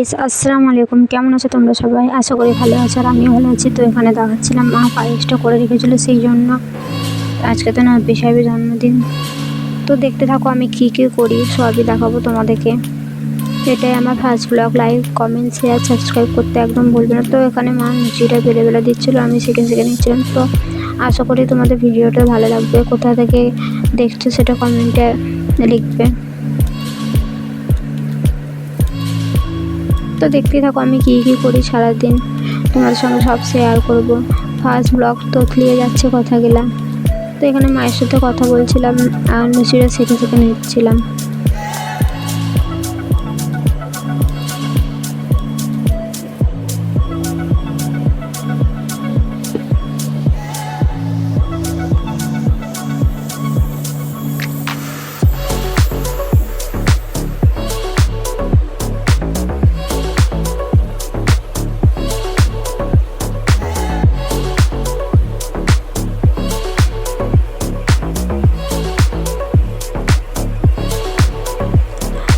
আসসালামু আলাইকুম, কেমন আছো তোমরা সবাই? আশা করি ভালো আছো আর আমিও ভালো আছি। তো এখানে দেখাচ্ছিলাম মা পায়েসটা করে রেখেছিল, সেই জন্য আজকে তো নব্বী সাহেবের জন্মদিন। তো দেখতে থাকো আমি কী কী করি, সবই দেখাবো তোমাদেরকে। এটাই আমার first blog. Like, comment, share, subscribe করতে একদম ভুলবে না। তো এখানে মা লুচিটা বেলে দিচ্ছিলো, আমি সেকেন্ড নিচ্ছিলাম। তো আশা করি তোমাদের ভিডিওটা ভালো লাগবে। কোথা থেকে দেখছো সেটা কমেন্টে লিখবে। তো দেখতেই থাকো আমি কী করি সারাদিন, তোমাদের সঙ্গে সব শেয়ার করব। ফার্স্ট ব্লগ তো তলিয়ে যাচ্ছে কথাগুলা। তো এখানে মায়ের সাথে কথা বলছিলাম আর লুচিটা সেঁকে নিচ্ছিলাম।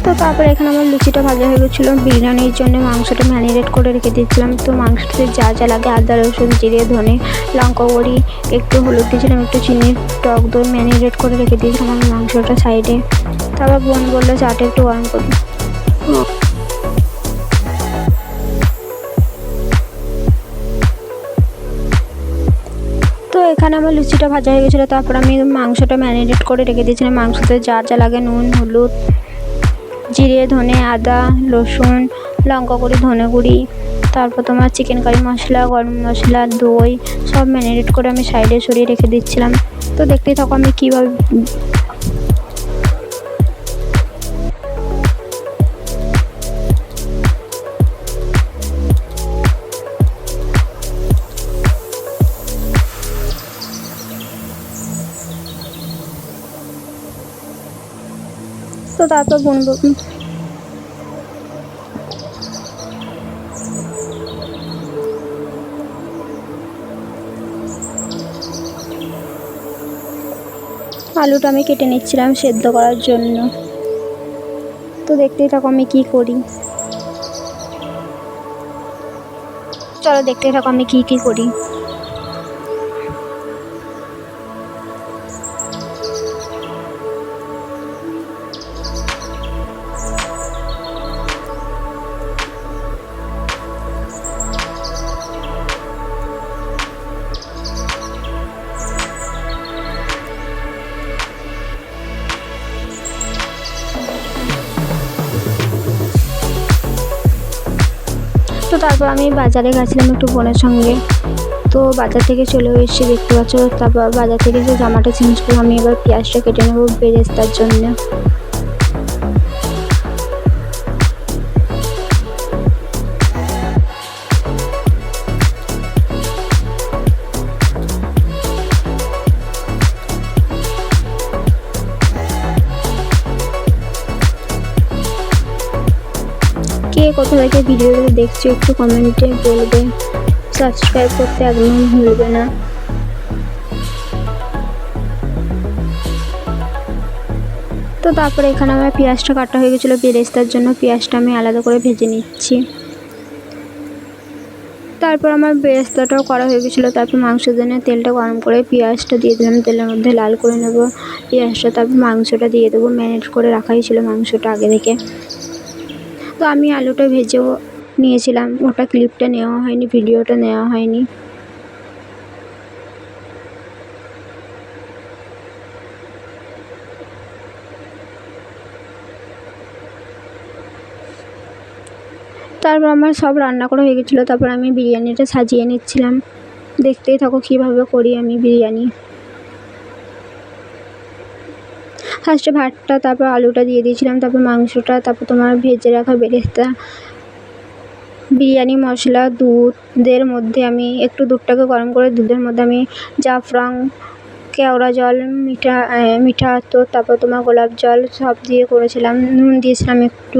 তো তারপরে এখানে আমার লুচিটা ভাজা হয়ে গেছিলো। বিরিয়ানির জন্য মাংসটা ম্যারিনেট করে রেখে দিয়েছিলাম। তো মাংসটাতে যা যা লাগে আদা, রসুন, জিরে, ধনে, লঙ্কা গুঁড়ি, একটু হলুদ দিয়েছিলাম, একটু চিনি, টক দই ম্যারিনেট করে রেখে দিয়েছিলাম আমি মাংসটা সাইডে। তারপর বোন বললো চাটা একটু গরম করবো। তো এখানে আমার লুচিটা ভাজা হয়ে গেছিলো। তারপর আমি মাংসটা ম্যারিনেট করে রেখে দিয়েছিলাম। মাংসতে যা যা লাগে নুন, হলুদ, জিরে, ধনে, আদা, রসুন, লঙ্কা গুঁড়ি, ধনে গুঁড়ি, তারপর তোমার চিকেন কারি মশলা, গরম মশলা, দই সব ম্যারিনেট করে আমি সাইডে সরিয়ে রেখে দিচ্ছিলাম। তো দেখতেই থাকো আমি কীভাবে। তো তারপর আলুটা আমি কেটে নিচ্ছিলাম সেদ্ধ করার জন্য। তো দেখতেই থাকো আমি কী করি। চলো দেখতেই থাকো আমি কী করি। তো তারপর আমি বাজারে গেছিলাম একটু বোনের সঙ্গে। তো বাজার থেকে চলে এসেছি, দেখতে পাচ্ছ। তারপর বাজার থেকে যে জামাটা চেঞ্জ করলাম, আমি এবার পেঁয়াজটা কেটে নেবো বেরেস্তার জন্য। কে কোথা থেকে ভিডিওটা দেখছো একটু কমেন্টে বলবে। সাবস্ক্রাইব করতে একদম ভুলবে না। তো তারপরে এখানে আমার পেঁয়াজটা কাটা হয়ে গেছিলো বেরেস্তার জন্য। পেঁয়াজটা আমি আলাদা করে ভেজে নিচ্ছি। তারপর আমার বেরেস্তাটাও করা হয়ে গেছিলো। তারপর মাংসের জন্য তেলটা গরম করে পেঁয়াজটা দিয়ে দিলাম, তেলের মধ্যে লাল করে নেবো পেঁয়াজটা। তারপর মাংসটা দিয়ে দেবো, ম্যারিনেট করে রাখাই ছিল মাংসটা আগে থেকে। তো আমি আলুটা ভেজেও নিয়েছিলাম, ওটা ক্লিপটা নেওয়া হয়নি, ভিডিওটা নেওয়া হয়নি। তারপর আমার সব রান্না করা হয়ে গেছিলো। তারপর আমি বিরিয়ানিটা সাজিয়ে নিচ্ছিলাম। দেখতেই থাকো কীভাবে করি আমি বিরিয়ানি। ফার্স্টে ভাতটা, তারপর আলুটা দিয়ে দিয়েছিলাম, তারপর মাংসটা, তারপর তোমার ভেজে রাখা বেরেস্তা, বিরিয়ানি মশলা, দুধের মধ্যে আমি একটু দুধটাকে গরম করে দুধের মধ্যে আমি জাফরান, কেওড়া জল, মিঠা আতর, তারপর তোমার গোলাপ জল সব দিয়ে করেছিলাম। নুন দিয়েছিলাম একটু,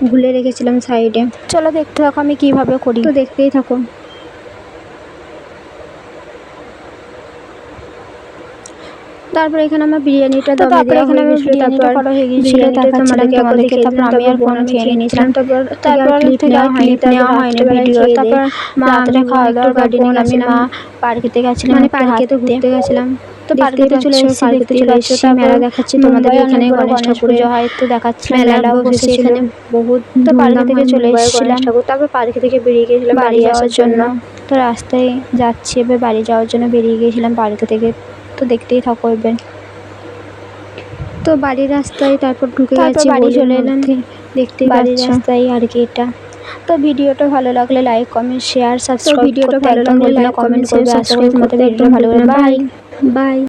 গুলে রেখেছিলাম সাইডে। চলো দেখতে থাকো আমি কীভাবে করি। তো দেখতেই থাকো। তারপর এখানে আমার বিরিয়ানিটা দমে তারপর দেওয়া এখানে হয়ে আমার গেছিলো, বিরিয়ানিটা তারপর করা হয়ে গিয়েছিল, বিরিয়ানিটা দেখাচ্ছিলাম তোমাদেরকে, তারপর আমি আর ফোন খেয়ে নিয়েছিলাম। তারপর থেকে আর ক্লিপ নেওয়া হয়নি ভিডিও। তারপর রাত্রে খাওয়া দাওয়ার পর বোন আমি মা পার্কেতে গেছিলাম, মানে একটু পার্কে তো হাঁটতে ঘুরতে গেছিলাম। তো দেখতেই পার্কেতে চলে পাচ্ছো, এসেছি, পার্কেতে দেখতেই চলে পাচ্ছ। এসেছি, তারপর মেলা দেখাচ্ছি তোমাদের মুম্বাই এখানে, অনেক বড় গণেশ ঠাকুরের পুজো হয়, তো দেখাচ্ছিলাম মেলা মেলাও বসেছে বসেছিল। এখানে, বহুত তো পার্কে ধুমধাম থেকে হয় চলে মুম্বাইয়ের এসেছিলাম, গণেশ ঠাকুর। তারপর পার্কে থেকে বেরিয়ে গিয়েছিলাম বাড়ি যাওয়ার জন্য। জন্য। তো রাস্তায় যাচ্ছি, এবার বাড়ি যাওয়ার জন্য বেরিয়ে গিয়েছিলাম পার্কে থেকে। তো দেখতেই থাকো এবার। তো বাড়ির রাস্তায় তারপর ঢুকে তারপর গেছি বাড়ি গলির চলে এলাম, মধ্যে, দেখতেই বাড়ির পাচ্ছ। রাস্তায় আর কি এটা। তো ভিডিওটা ভালো লাগলে লাইক, কমেন্ট, শেয়ার, সাবস্ক্রাইব ভিডিওটা করতে ভালো একদম লাগলে ভুলবে না। লাইক, কমেন্ট কমেন্ট, করবে, শেয়ার, আশা করি সাবস্ক্রাইব তোমাদের করতে ভিডিওটা একদম ভালো ভুলবে লাগবে। না। বাই। বাই।